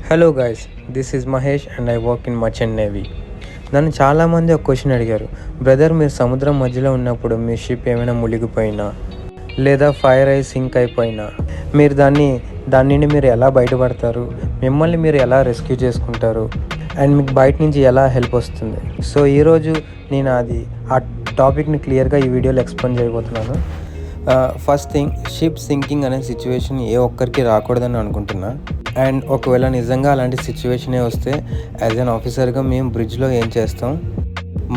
Hello guys, this is Mahesh and I work in merchant navy. నన్ను చాలామంది ఒక question అడిగారు, బ్రదర్ మీరు సముద్రం మధ్యలో ఉన్నప్పుడు మీ షిప్ ఏమైనా మునిగిపోయినా లేదా ఫైర్ అయి సింక్ అయిపోయినా మీరు దాని నుండి మీరు ఎలా బయటపడతారు, మిమ్మల్ని మీరు ఎలా రెస్క్యూ చేసుకుంటారు అండ్ మీకు బయట నుంచి ఎలా హెల్ప్ వస్తుంది. సో ఈరోజు నేను ఆ టాపిక్ని క్లియర్గా ఈ వీడియోలో ఎక్స్ప్లెయిన్ చేయబోతున్నాను. ఫస్ట్ థింగ్, షిప్ సింకింగ్ అనే సిచ్యువేషన్ ఏ ఒక్కరికి రాకూడదని అనుకుంటున్నా. అండ్ ఒకవేళ నిజంగా అలాంటి సిచ్యువేషనే వస్తే యాజ్ అన్ ఆఫీసర్గా మేము బ్రిడ్జ్లో ఏం చేస్తాం,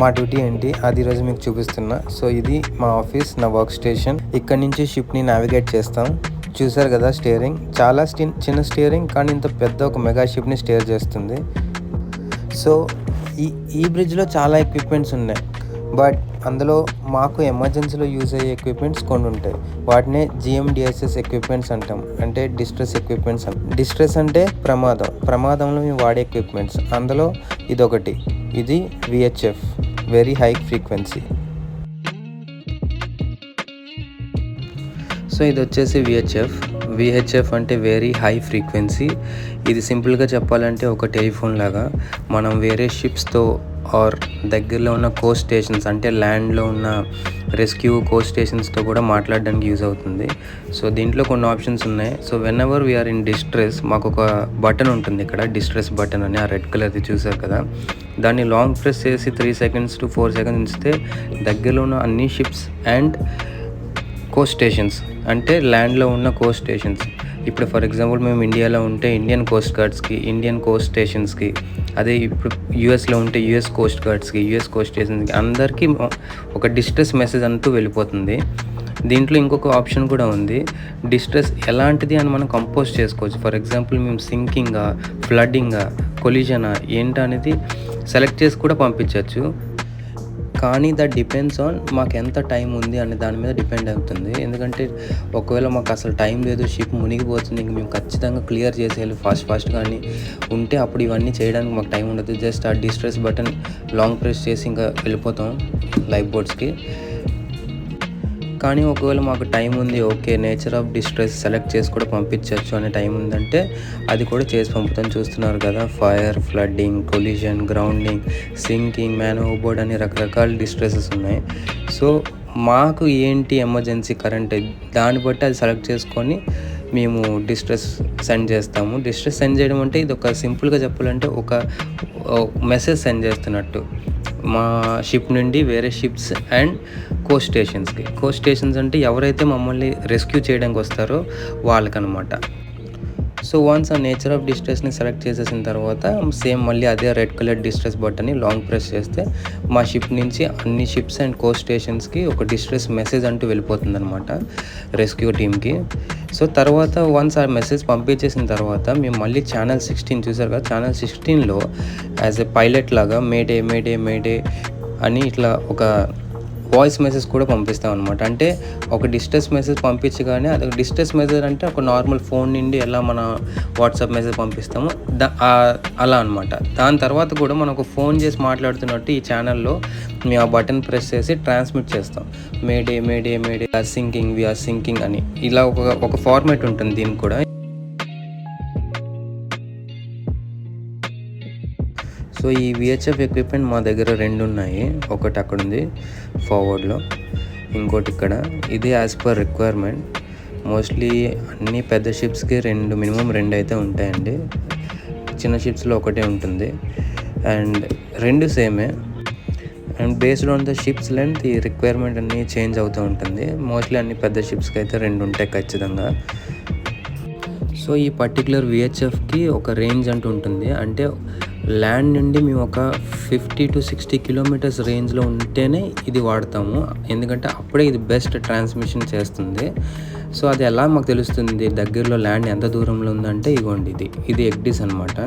మా డ్యూటీ ఏంటి, అది ఈరోజు మీకు చూపిస్తున్నా. సో ఇది మా ఆఫీస్, నా వర్క్ స్టేషన్. ఇక్కడ నుంచి షిప్ని నావిగేట్ చేస్తాం. చూసారు కదా స్టీరింగ్, చాలా చిన్న స్టీరింగ్ కానీ ఇంత పెద్ద ఒక మెగా షిప్ని స్టీర్ చేస్తుంది. సో ఈ బ్రిడ్జ్లో చాలా ఎక్విప్మెంట్స్ ఉన్నాయి, బట్ అందులో మాకు ఎమర్జెన్సీలో యూజ్ అయ్యే ఎక్విప్మెంట్స్ కొన్ని ఉంటాయి. వాటినే GMDSS ఎక్విప్మెంట్స్ అంటాం, అంటే డిస్ట్రెస్ ఎక్విప్మెంట్స్. డిస్ట్రెస్ అంటే ప్రమాదంలో మేము వాడే ఎక్విప్మెంట్స్. అందులో ఇదొకటి, ఇది VHF, very high frequency. So ఇది వచ్చేసి VHF అంటే వెరీ హై ఫ్రీక్వెన్సీ. ఇది సింపుల్గా చెప్పాలంటే ఒక టెలిఫోన్ లాగా. మనం వేరే షిప్స్తో ఆర్ దగ్గరలో ఉన్న కోస్ట్ స్టేషన్స్ అంటే ల్యాండ్లో ఉన్న రెస్క్యూ కోస్ట్ స్టేషన్స్తో కూడా మాట్లాడడానికి యూజ్ అవుతుంది. సో దీంట్లో కొన్ని ఆప్షన్స్ ఉన్నాయి. So whenever we are in distress, మాకు ఒక బటన్ ఉంటుంది ఇక్కడ, డిస్ట్రెస్ బటన్ అని, ఆ రెడ్ కలర్ది చూసారు కదా, దాన్ని లాంగ్ ప్రెస్ చేసి 3 seconds to 4 seconds ఇస్తే దగ్గరలో ఉన్న అన్ని షిప్స్ అండ్ కోస్ట్ స్టేషన్స్ అంటే ల్యాండ్లో ఉన్న కోస్ట్ స్టేషన్స్, ఇప్పుడు ఫర్ ఎగ్జాంపుల్ మేము ఇండియాలో ఉంటే ఇండియన్ కోస్ట్ గార్డ్స్కి, ఇండియన్ కోస్ట్ స్టేషన్స్కి, అదే ఇప్పుడు యూఎస్లో ఉంటే యూఎస్ కోస్ట్ గార్డ్స్కి, యూఎస్ కోస్ట్ స్టేషన్స్కి, అందరికీ ఒక డిస్ట్రెస్ మెసేజ్ అంటూ వెళ్ళిపోతుంది. దీంట్లో ఇంకొక ఆప్షన్ కూడా ఉంది, డిస్ట్రెస్ ఎలాంటిది అని మనం కంపోజ్ చేసుకోవచ్చు. ఫర్ ఎగ్జాంపుల్ మేము సింకింగా, ఫ్లడ్డింగా, కొలిజనా ఏంటనేది సెలెక్ట్ చేసి కూడా పంపించవచ్చు. కానీ దట్ డిపెండ్స్ ఆన్ మాకు ఎంత టైం ఉంది అనే దాని మీద డిపెండ్ అవుతుంది. ఎందుకంటే ఒకవేళ మాకు అసలు టైం లేదు, షిప్ మునిగిపోతుంది, ఇంక మేము ఖచ్చితంగా క్లియర్ చేసేయాలి ఫాస్ట్ కానీ ఉంటే అప్పుడు ఇవన్నీ చేయడానికి మాకు టైం ఉండదు. జస్ట్ ఆ డిస్ట్రెస్ బటన్ లాంగ్ ప్రెస్ చేసి ఇంకా వెళ్ళిపోతాం లైఫ్ బోట్స్కి. కానీ ఒకవేళ మాకు టైం ఉంది, okay nature of distress select చేసి కూడా పంపించవచ్చు అనే టైం ఉందంటే అది కూడా చేసి పంపుతాం. చూస్తున్నారు కదా, fire, flooding, collision, grounding, sinking, man overboard అని రకరకాల డిస్ట్రెసెస్ ఉన్నాయి. సో మాకు ఏంటి ఎమర్జెన్సీ కరెంట్, దాన్ని బట్టి అది సెలెక్ట్ చేసుకొని మేము డిస్ట్రెస్ సెండ్ చేస్తాము. డిస్ట్రెస్ సెండ్ చేయడం అంటే ఇది ఒక సింపుల్గా చెప్పాలంటే ఒక మెసేజ్ సెండ్ చేస్తున్నట్టు మా షిప్ నుండి వేరే షిప్స్ అండ్ కోస్ట్ స్టేషన్స్ అంటే ఎవరైతే మమ్మల్ని రెస్క్యూ చేయడానికి వస్తారో వాళ్ళకనమాట. సో వన్స్ ఆ నేచర్ ఆఫ్ డిస్ట్రెస్ని సెలెక్ట్ చేసేసిన తర్వాత సేమ్ మళ్ళీ అదే రెడ్ కలర్ డిస్ట్రెస్ బటన్ని లాంగ్ ప్రెస్ చేస్తే మా షిప్ నుంచి అన్ని షిప్స్ అండ్ కోస్ట్ స్టేషన్స్కి ఒక డిస్ట్రెస్ మెసేజ్ అంటూ వెళ్ళిపోతుంది అనమాట రెస్క్యూ టీమ్కి. సో తర్వాత వన్స్ ఆ మెసేజ్ పంపించేసిన తర్వాత మేము మళ్ళీ ఛానల్ 16 చూసారు కదా, ఛానల్ 16లో యాజ్ ఎ పైలట్ లాగా మేడే అని ఇట్లా ఒక వాయిస్ మెసేజ్ కూడా పంపిస్తాం అనమాట. అంటే ఒక డిస్ట్రెస్ మెసేజ్ పంపించగానే, అది డిస్ట్రెస్ మెసేజ్ అంటే ఒక నార్మల్ ఫోన్ నుండి ఎలా మన వాట్సాప్ మెసేజ్ పంపిస్తామో అలా అనమాట. దాని తర్వాత కూడా మనం ఒక ఫోన్ చేసి మాట్లాడుతున్నట్టు ఈ ఛానల్లో మేము ఆ బటన్ ప్రెస్ చేసి ట్రాన్స్మిట్ చేస్తాం, మేడే వీఆర్ సింకింగ్ అని. ఇలా ఒక ఫార్మాట్ ఉంటుంది దీనికి కూడా. సో ఈ VHF ఎక్విప్మెంట్ మా దగ్గర 2 ఉన్నాయి. ఒకటి అక్కడ ఉంది ఫార్వర్డ్లో, ఇంకోటి ఇక్కడ. ఇది యాజ్ పర్ రిక్వైర్మెంట్. మోస్ట్లీ అన్ని పెద్ద షిప్స్కి మినిమం 2 అయితే ఉంటాయండి. చిన్న షిప్స్లో ఒకటే ఉంటుంది అండ్ 2 సేమే. And based on the ships length ఈ రిక్వైర్మెంట్ అన్నీ చేంజ్ అవుతూ ఉంటుంది. మోస్ట్లీ అన్ని పెద్ద షిప్స్కి అయితే 2 ఉంటాయి ఖచ్చితంగా. సో ఈ పర్టికులర్ VHFకి ఒక రేంజ్ అంటూ ఉంటుంది. అంటే ల్యాండ్ నుండి మేము ఒక 50 to 60 kilometers రేంజ్లో ఉంటేనే ఇది వాడతాము, ఎందుకంటే అప్పుడే ఇది బెస్ట్ ట్రాన్స్మిషన్ చేస్తుంది. సో అది ఎలా మాకు తెలుస్తుంది దగ్గరలో ల్యాండ్ ఎంత దూరంలో ఉందంటే ఇగోండి, ఇది ఎగ్డిస్ అనమాట.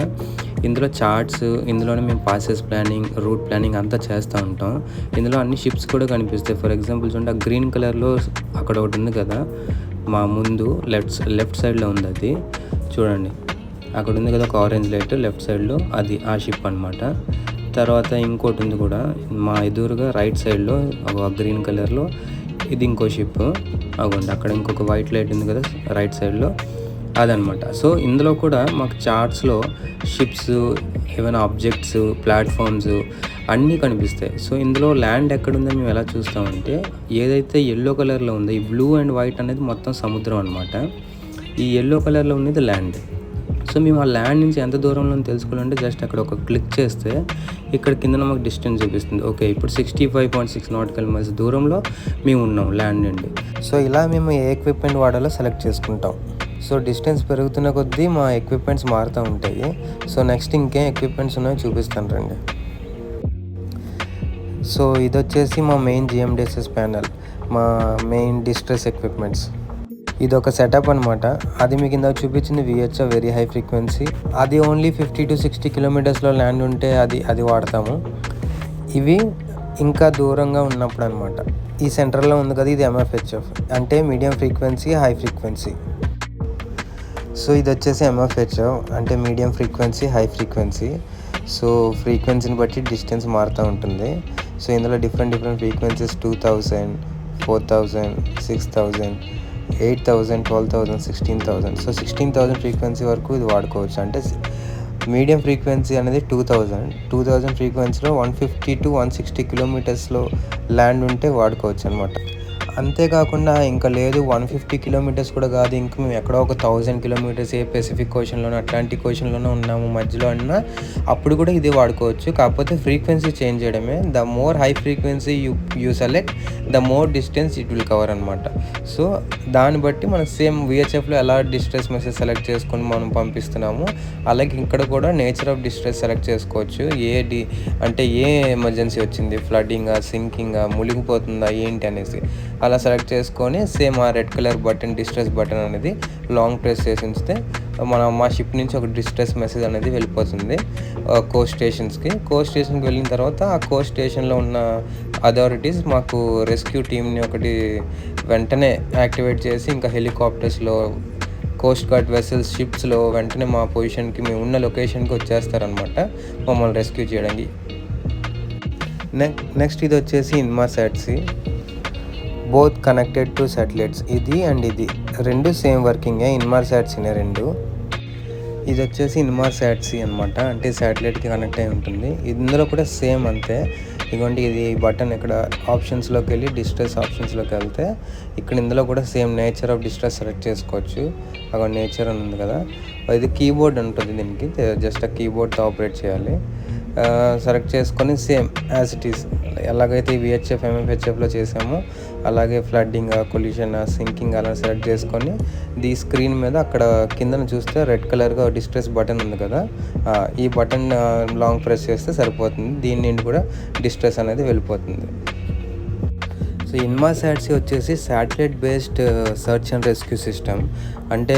ఇందులో చార్ట్స్, ఇందులోనే మేము పాసెస్ ప్లానింగ్, రూట్ ప్లానింగ్ అంతా చేస్తూ ఉంటాం. ఇందులో అన్ని షిప్స్ కూడా కనిపిస్తాయి. ఫర్ ఎగ్జాంపుల్ చూడండి, ఆ గ్రీన్ కలర్లో అక్కడ ఒకటి ఉంది కదా, మా ముందు లెఫ్ట్ సైడ్లో ఉంది, అది చూడండి అక్కడ ఉంది కదా ఒక ఆరెంజ్ లైట్ లెఫ్ట్ సైడ్లో, అది ఆ షిప్ అనమాట. తర్వాత ఇంకోటి ఉంది కూడా మా ఎదురుగా రైట్ సైడ్లో ఒక గ్రీన్ కలర్లో, ఇది ఇంకో షిప్. అవ్వండి అక్కడ ఇంకొక వైట్ లైట్ ఉంది కదా రైట్ సైడ్లో, అదనమాట. సో ఇందులో కూడా మాకు చార్ట్స్లో షిప్స్, ఏమైనా ఆబ్జెక్ట్స్, ప్లాట్ఫామ్స్ అన్నీ కనిపిస్తాయి. సో ఇందులో ల్యాండ్ ఎక్కడుందో మేము ఎలా చూస్తామంటే, ఏదైతే ఎల్లో కలర్లో ఉందో ఈ బ్లూ అండ్ వైట్ అనేది మొత్తం సముద్రం అనమాట. ఈ ఎల్లో కలర్లో ఉన్నది ల్యాండ్. సో మేము ఆ ల్యాండ్ నుంచి ఎంత దూరంలో తెలుసుకోవాలంటే జస్ట్ అక్కడ ఒక క్లిక్ చేస్తే ఇక్కడ కింద మాకు డిస్టెన్స్ చూపిస్తుంది. ఓకే, ఇప్పుడు 65.6 నాటికల్ మైల్స్ దూరంలో మేము ఉన్నాం ల్యాండ్ నుండి. సో ఇలా మేము ఏ ఎక్విప్మెంట్ వాడాలో సెలెక్ట్ చేసుకుంటాం. సో డిస్టెన్స్ పెరుగుతున్న కొద్దీ మా ఎక్విప్మెంట్స్ మారుతూ ఉంటాయి. సో నెక్స్ట్ ఇంకేం ఎక్విప్మెంట్స్ ఉన్నాయో చూపిస్తాను రండి. సో ఇది వచ్చేసి మా మెయిన్ GMDSS ప్యానల్, మా మెయిన్ డిస్ట్రెస్ ఎక్విప్మెంట్స్. ఇది ఒక సెటప్ అనమాట. అది మీకు ఇందాక చూపించింది VHF, వెరీ హై ఫ్రీక్వెన్సీ. అది ఓన్లీ 50 to 60 కిలోమీటర్స్లో ల్యాండ్ ఉంటే అది వాడతాము. ఇవి ఇంకా దూరంగా ఉన్నప్పుడు అనమాట. ఈ సెంటర్లో ఉంది కదా, ఇది MFHF అంటే medium frequency, high frequency. So ఇది వచ్చేసి MFHF అంటే medium frequency, high frequency. So ఫ్రీక్వెన్సీని బట్టి డిస్టెన్స్ మారుతూ ఉంటుంది. సో ఇందులో డిఫరెంట్ ఫ్రీక్వెన్సీస్ 2000, 4000, 6000, 8000, 12,000, 16,000. సో 16,000 ఫ్రీక్వెన్సీ వరకు ఇది వాడుకోవచ్చు. అంటే మీడియం ఫ్రీక్వెన్సీ అనేది 2000 ఫ్రీక్వెన్సీలో 150 to 160 కిలోమీటర్స్లో ల్యాండ్ ఉంటే వాడుకోవచ్చు అనమాట. అంతేకాకుండా ఇంకా లేదు 150 కిలోమీటర్స్ కూడా కాదు, ఇంకా మేము ఎక్కడో ఒక 1000 కిలోమీటర్స్ ఏ పెసిఫిక్ ఓషన్లోనో అట్లాంటిక్ ఓషన్లోనో ఉన్నాము మధ్యలో అన్నా అప్పుడు కూడా ఇది వాడుకోవచ్చు. కాకపోతే ఫ్రీక్వెన్సీ చేంజ్ చేయడమే. The more high frequency you select, the more distance it will cover అనమాట. సో దాన్ని బట్టి మనం సేమ్ VHFలో ఎలా డిస్ట్రెస్ మెసేజ్ సెలెక్ట్ చేసుకొని మనం పంపిస్తున్నాము, అలాగే ఇక్కడ కూడా నేచర్ ఆఫ్ డిస్ట్రెస్ సెలెక్ట్ చేసుకోవచ్చు. అంటే ఏ ఎమర్జెన్సీ వచ్చింది, ఫ్లడ్డింగా, సింకింగా, మునిగిపోతుందా ఏంటి అనేసి అలా సెలెక్ట్ చేసుకొని సేమ్ ఆ red colour button, distress button అనేది లాంగ్ ప్రెస్ చేసి ఉంచితే మా షిప్ నుంచి ఒక డిస్ట్రెస్ మెసేజ్ అనేది వెళ్ళిపోతుంది కోస్ట్ స్టేషన్కి వెళ్ళిన తర్వాత ఆ కోస్ట్ స్టేషన్లో ఉన్న అథారిటీస్ మాకు రెస్క్యూ టీమ్ని ఒకటి వెంటనే యాక్టివేట్ చేసి ఇంకా హెలికాప్టర్స్లో, కోస్ట్ గార్డ్ వెసల్స్, షిప్స్లో వెంటనే మా పొజిషన్కి, మేము ఉన్న లొకేషన్కి వచ్చేస్తారనమాట మమ్మల్ని రెస్క్యూ చేయడానికి. నెక్స్ట్ ఇది వచ్చేసి ఇన్మార్సాట్సీ, బోత్ కనెక్టెడ్ టు సాటిలైట్స్. ఇది అండ్ ఇది రెండు సేమ్ వర్కింగే, ఇన్మార్సాట్సీనే రెండు. ఇది వచ్చేసి ఇన్మార్సాట్సీ అనమాట, అంటే శాటిలైట్కి కనెక్ట్ అయి ఉంటుంది. ఇందులో కూడా సేమ్ అంతే. ఇదిగోండి, ఇది బటన్ ఇక్కడ ఆప్షన్స్లోకి వెళ్ళి డిస్ట్రెస్ ఆప్షన్స్లోకి వెళ్తే ఇక్కడ ఇందులో కూడా same nature of distress select చేసుకోవచ్చు. అక్కడ నేచర్ అని ఉంది కదా, ఇది కీబోర్డ్ ఉంటుంది, దీనికి జస్ట్ ఆ కీబోర్డ్తో ఆపరేట్ చేయాలి. సెలెక్ట్ చేసుకొని సేమ్ యాజ్ ఇట్ ఈస్ ఎలాగైతే VHF, MFHFలో చేసామో అలాగే ఫ్లడ్డింగ్, కొలిషన్, సింకింగ్ అలా సెలెక్ట్ చేసుకొని ఈ స్క్రీన్ మీద అక్కడ కిందన చూస్తే రెడ్ కలర్గా డిస్ట్రెస్ బటన్ ఉంది కదా, ఈ బటన్ లాంగ్ ప్రెస్ చేస్తే సరిపోతుంది. దీని నుండి కూడా డిస్ట్రెస్ అనేది వెళ్ళిపోతుంది. సో ఇన్మార్సాట్సీ వచ్చేసి satellite based search and rescue system. అంటే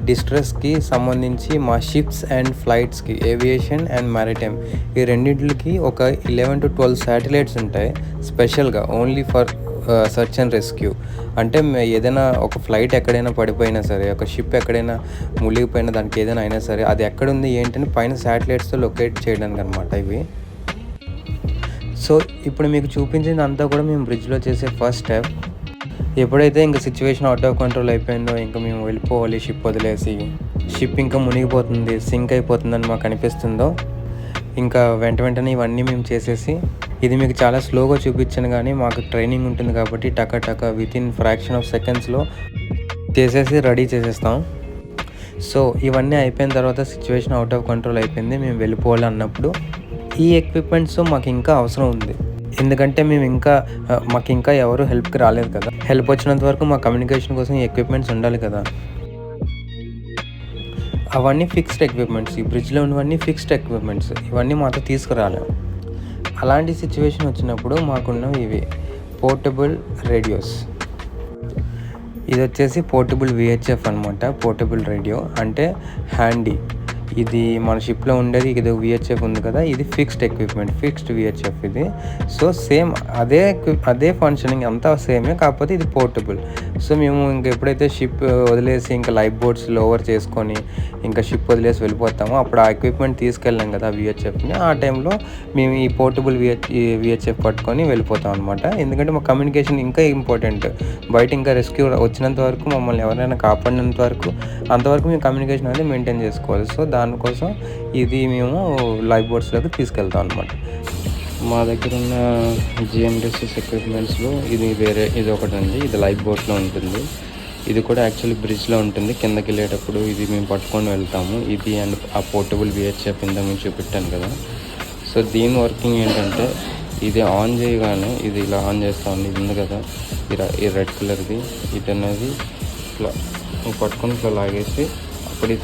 డిస్ట్రెస్కి సంబంధించి మా షిప్స్ అండ్ ఫ్లైట్స్కి, ఏవియేషన్ అండ్ మ్యారిటైమ్ ఈ రెండింటికి ఒక 11 to 12 శాటిలైట్స్ ఉంటాయి స్పెషల్గా only for search and rescue. అంటే ఏదైనా ఒక ఫ్లైట్ ఎక్కడైనా పడిపోయినా సరే, ఒక షిప్ ఎక్కడైనా మునిగిపోయినా, దానికి ఏదైనా అయినా సరే అది ఎక్కడుంది ఏంటని పైన శాటిలైట్స్తో లొకేట్ చేయడానికి అనమాట ఇవి. సో ఇప్పుడు మీకు చూపించింది అంతా కూడా మేము బ్రిడ్జ్లో చేసే ఫస్ట్ స్టెప్. ఎప్పుడైతే ఇంకా సిచ్యువేషన్ అవుట్ ఆఫ్ కంట్రోల్ అయిపోయిందో, ఇంకా మేము వెళ్ళిపోవాలి షిప్ వదిలేసి, షిప్ ఇంకా మునిగిపోతుంది, సింక్ అయిపోతుందని మాకు అనిపిస్తుందో, ఇంకా వెంటనే ఇవన్నీ మేము చేసేసి, ఇది మీకు చాలా స్లోగా చూపించాను కానీ మాకు ట్రైనింగ్ ఉంటుంది కాబట్టి టక వితిన్ ఫ్రాక్షన్ ఆఫ్ సెకండ్స్లో చేసేసి రెడీ చేసేస్తాం. సో ఇవన్నీ అయిపోయిన తర్వాత సిచ్యువేషన్ అవుట్ ఆఫ్ కంట్రోల్ అయిపోయింది, మేము వెళ్ళిపోవాలి అన్నప్పుడు ఈ ఎక్విప్మెంట్స్ మాకు ఇంకా అవసరం ఉంది. ఎందుకంటే మాకు ఇంకా ఎవరు హెల్ప్కి రాలేదు కదా. హెల్ప్ వచ్చినంత వరకు మా కమ్యూనికేషన్ కోసం ఈ ఎక్విప్మెంట్స్ ఉండాలి కదా. అవన్నీ ఫిక్స్డ్ ఎక్విప్మెంట్స్, ఈ బ్రిడ్జ్లో ఉన్నవన్నీ ఫిక్స్డ్ ఎక్విప్మెంట్స్, ఇవన్నీ మాతో తీసుకురాలేము. అలాంటి సిచ్యువేషన్ వచ్చినప్పుడు మాకున్నవి ఇవి పోర్టబుల్ రేడియోస్. ఇది వచ్చేసి పోర్టబుల్ VHF అనమాట. పోర్టబుల్ రేడియో అంటే హ్యాండీ. ఇది మన షిప్లో ఉండేది ఇది విహెచ్ఎఫ్ ఉంది కదా, ఇది ఫిక్స్డ్ ఎక్విప్మెంట్, ఫిక్స్డ్ విహెచ్ఎఫ్ ఇది. సో సేమ్ అదే ఫంక్షనింగ్ అంతా సేమే, కాకపోతే ఇది పోర్టబుల్. సో మేము ఇంకా ఎప్పుడైతే షిప్ వదిలేసి ఇంకా లైఫ్ బోట్స్ లోవర్ చేసుకొని ఇంకా షిప్ వదిలేసి వెళ్ళిపోతామో అప్పుడు ఆ ఎక్విప్మెంట్ తీసుకెళ్ళాం కదా విహెచ్ఎఫ్ని, ఆ టైంలో మేము ఈ పోర్టబుల్ విహెచ్ఎఫ్ పట్టుకొని వెళ్ళిపోతాం అనమాట. ఎందుకంటే మా కమ్యూనికేషన్ ఇంకా ఇంపార్టెంట్. బయట ఇంకా రెస్క్యూ వచ్చినంత వరకు, మమ్మల్ని ఎవరైనా కాపాడినంత వరకు, అంతవరకు మేము కమ్యూనికేషన్ అనేది మెయింటైన్ చేసుకోవాలి. సో దానికోసం ఇది మేము లైఫ్ బోట్స్లోకి తీసుకెళ్తాం అనమాట. మా దగ్గర ఉన్న జిఎండిసిస్ ఎక్విప్మెంట్స్లో ఇది ఒకటి ఉంది. ఇది లైఫ్ బోట్లో ఉంటుంది. ఇది కూడా యాక్చువల్లీ బ్రిడ్జ్లో ఉంటుంది. కిందకి వెళ్ళేటప్పుడు ఇది మేము పట్టుకొని వెళ్తాము. ఇది అండ్ ఆ పోర్టబుల్ విహెచ్ఎఫ్ ఇంత మేము చూపెట్టాను కదా. సో దీని వర్కింగ్ ఏంటంటే, ఇది ఆన్ చేయగానే ఇది ఇలా ఆన్ చేస్తూ ఉంది. ఇది ఉంది కదా ఈ రెడ్ కలర్ది, ఇది అనేది ఇట్లా పట్టుకొని ఇట్లా లాగేసి అప్పుడు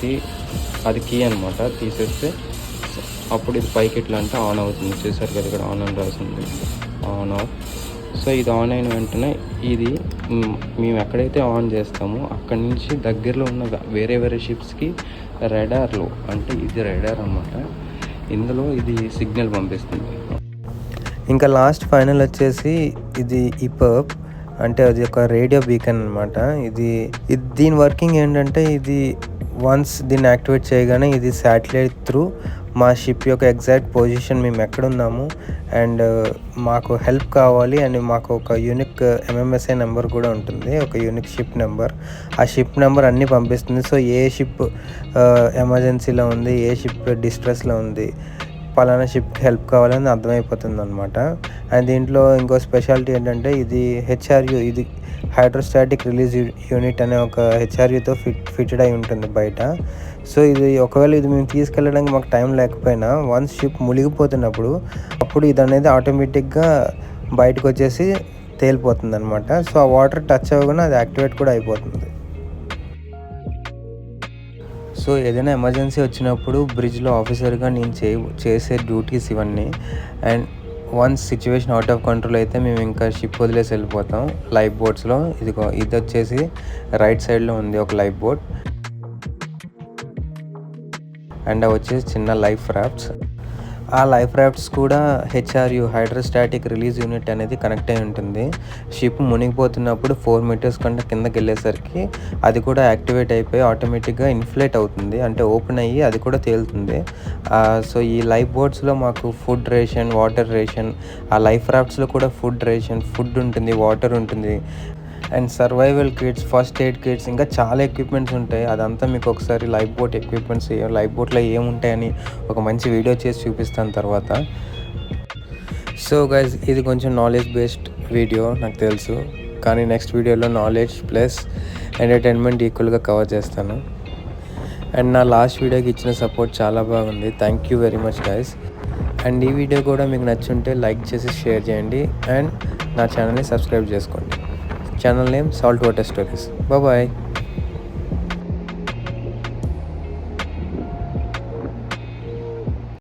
అది కీ అనమాట. తీసేస్తే అప్పుడు ఇది పైకి ఇట్లా అంటే ఆన్ అవుతుంది. చూసారు కదా ఇక్కడ ఆన్ అని రాసింది, ఆన్ ఆఫ్. సో ఇది ఆన్ అయిన వెంటనే ఇది మేము ఎక్కడైతే ఆన్ చేస్తామో అక్కడి నుంచి దగ్గరలో ఉన్న వేరే షిప్స్కి రెడార్లో, అంటే ఇది రెడార్ అన్నమాట, ఇందులో ఇది సిగ్నల్ పంపిస్తుంది. ఇంకా లాస్ట్ ఫైనల్ వచ్చేసి ఇది ఇపర్బ్, అంటే అది ఒక రేడియో బీకన్ అనమాట. ఇది దీని వర్కింగ్ ఏంటంటే, ఇది వన్స్ దీన్ని యాక్టివేట్ చేయగానే ఇది శాటిలైట్ త్రూ మా షిప్ యొక్క ఎగ్జాక్ట్ పొజిషన్, మేము ఎక్కడున్నాము అండ్ మాకు హెల్ప్ కావాలి అండ్ మాకు ఒక యూనిక్ MMSI నెంబర్ కూడా ఉంటుంది, ఒక యూనిక్ షిప్ నెంబర్. ఆ షిప్ నెంబర్ అన్నీ పంపిస్తుంది. సో ఏ షిప్ ఎమర్జెన్సీలో ఉంది, ఏ షిప్ డిస్ట్రెస్లో ఉంది, పలానా షిప్కి హెల్ప్ కావాలని అర్థమైపోతుంది అనమాట. అండ్ దీంట్లో ఇంకో స్పెషాలిటీ ఏంటంటే, ఇది HRU, ఇది హైడ్రోస్టాటిక్ రిలీజ్ యూనిట్ అనే ఒక HRUతో ఫిటెడ్ అయి ఉంటుంది బయట. సో ఇది ఒకవేళ ఇది మేము తీసుకెళ్ళడానికి మాకు టైం లేకపోయినా, వన్స్ షిప్ మునిగిపోతున్నప్పుడు అప్పుడు ఇది అనేది ఆటోమేటిక్గా బయటకు వచ్చేసి తేలిపోతుంది అనమాట. సో ఆ వాటర్ టచ్ అవ్వగానే అది యాక్టివేట్ కూడా అయిపోతుంది. సో ఏదైనా ఎమర్జెన్సీ వచ్చినప్పుడు బ్రిడ్జ్లో ఆఫీసర్గా నేను చేసే డ్యూటీస్ ఇవన్నీ. And once situation out of control అయితే మేము ఇంకా షిప్ వదిలేసి వెళ్ళిపోతాం లైఫ్ బోట్స్లో. ఇది వచ్చేసి రైట్ సైడ్లో ఉంది ఒక లైఫ్ బోట్, అండ్ అవి వచ్చేసి చిన్న లైఫ్ రాఫ్ట్స్. ఆ లైఫ్ రాఫ్ట్స్ కూడా HRU, హైడ్రోస్టాటిక్ రిలీజ్ యూనిట్ అనేది కనెక్ట్ అయి ఉంటుంది. షిప్ మునిగిపోతున్నప్పుడు 4 meters కంటే కిందకి వెళ్ళేసరికి అది కూడా యాక్టివేట్ అయిపోయి ఆటోమేటిక్గా ఇన్ఫ్లేట్ అవుతుంది, అంటే ఓపెన్ అయ్యి అది కూడా తేలుతుంది. సో ఈ లైఫ్ బోట్స్లో మాకు ఫుడ్ రేషన్, వాటర్ రేషన్, ఆ లైఫ్ రాఫ్ట్స్లో కూడా ఫుడ్ రేషన్, ఫుడ్ ఉంటుంది, వాటర్ ఉంటుంది, and survival kits, first aid kits, ఇంకా చాలా ఎక్విప్మెంట్స్ ఉంటాయి. అదంతా మీకు ఒకసారి లైఫ్ బోట్ ఎక్విప్మెంట్స్, లైఫ్ బోట్లో ఏముంటాయని ఒక మంచి వీడియో చేసి చూపిస్తాను తర్వాత. సో గైస్, ఇది కొంచెం నాలెడ్జ్ బేస్డ్ వీడియో నాకు తెలుసు, కానీ నెక్స్ట్ వీడియోలో నాలెడ్జ్ ప్లస్ ఎంటర్టైన్మెంట్ ఈక్వల్గా కవర్ చేస్తాను. అండ్ నా లాస్ట్ వీడియోకి ఇచ్చిన సపోర్ట్ చాలా బాగుంది. Thank you very much guys. And ఈ వీడియో కూడా మీకు నచ్చుంటే లైక్ చేసి షేర్ చేయండి అండ్ నా ఛానల్ని సబ్స్క్రైబ్ చేసుకోండి. Channel name Saltwater Stories. Bye bye.